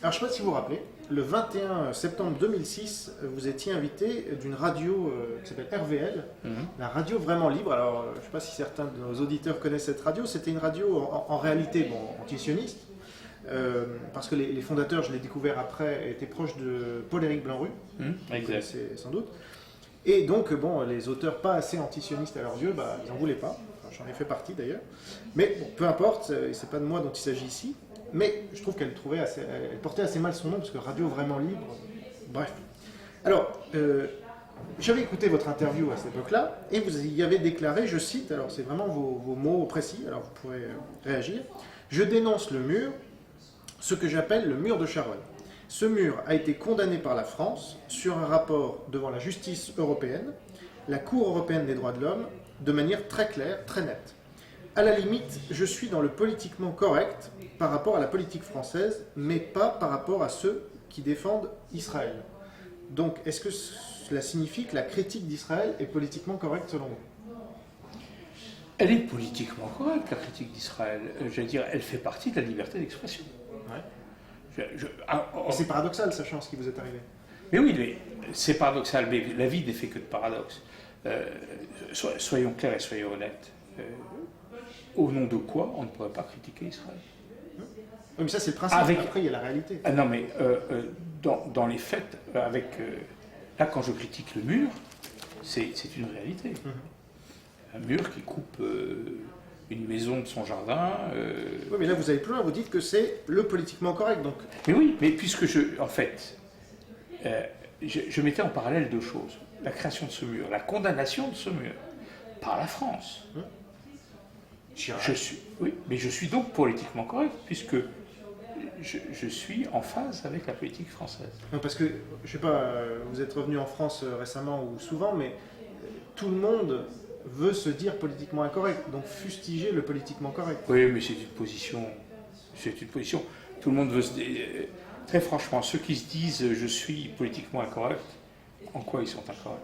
Alors je ne sais pas si vous vous rappelez, le 21 septembre 2006, vous étiez invité d'une radio qui s'appelle RVL, la radio vraiment libre. Alors je ne sais pas si certains de nos auditeurs connaissent cette radio, c'était une radio en réalité antisioniste, parce que les fondateurs, je l'ai découvert après, étaient proches de Paul-Éric Blanc-Rue, vous connaissez sans doute. Et donc, les auteurs pas assez antisionistes à leurs yeux, ils n'en voulaient pas. Enfin, j'en ai fait partie d'ailleurs. Mais peu importe, c'est pas de moi dont il s'agit ici. Mais je trouve qu'elle portait assez mal son nom, parce que radio vraiment libre. Bref. Alors, j'avais écouté votre interview à cette époque-là, et vous y avez déclaré, je cite, alors c'est vraiment vos mots précis, alors vous pourrez réagir. Je dénonce le mur, ce que j'appelle le mur de Charonne. Ce mur a été condamné par la France sur un rapport devant la justice européenne, la Cour européenne des droits de l'homme, de manière très claire, très nette. À la limite, je suis dans le politiquement correct par rapport à la politique française, mais pas par rapport à ceux qui défendent Israël. Donc, est-ce que cela signifie que la critique d'Israël est politiquement correcte selon vous? Elle est politiquement correcte, la critique d'Israël. Je veux dire, elle fait partie de la liberté d'expression. Ouais. C'est paradoxal, sachant ce qui vous est arrivé. Mais oui, mais c'est paradoxal, mais la vie n'est fait que de paradoxes. Soyons clairs et soyons honnêtes. Au nom de quoi on ne pourrait pas critiquer Israël? Oui, mais ça c'est le principe, après il y a la réalité. Non mais dans les faits, là quand je critique le mur, c'est une réalité. Un mur qui coupe une maison de son jardin. Oui, mais là vous allez plus loin, vous dites que c'est le politiquement correct. Donc. Mais oui, mais puisque je mettais en parallèle deux choses. La création de ce mur, la condamnation de ce mur par la France. Je suis donc politiquement correct, puisque je suis en phase avec la politique française. Non, parce que, je sais pas, vous êtes revenu en France récemment ou souvent, mais tout le monde veut se dire politiquement incorrect, donc fustiger le politiquement correct. Oui, mais c'est une position. Tout le monde veut se dire. Très franchement, ceux qui se disent je suis politiquement incorrect, en quoi ils sont incorrects?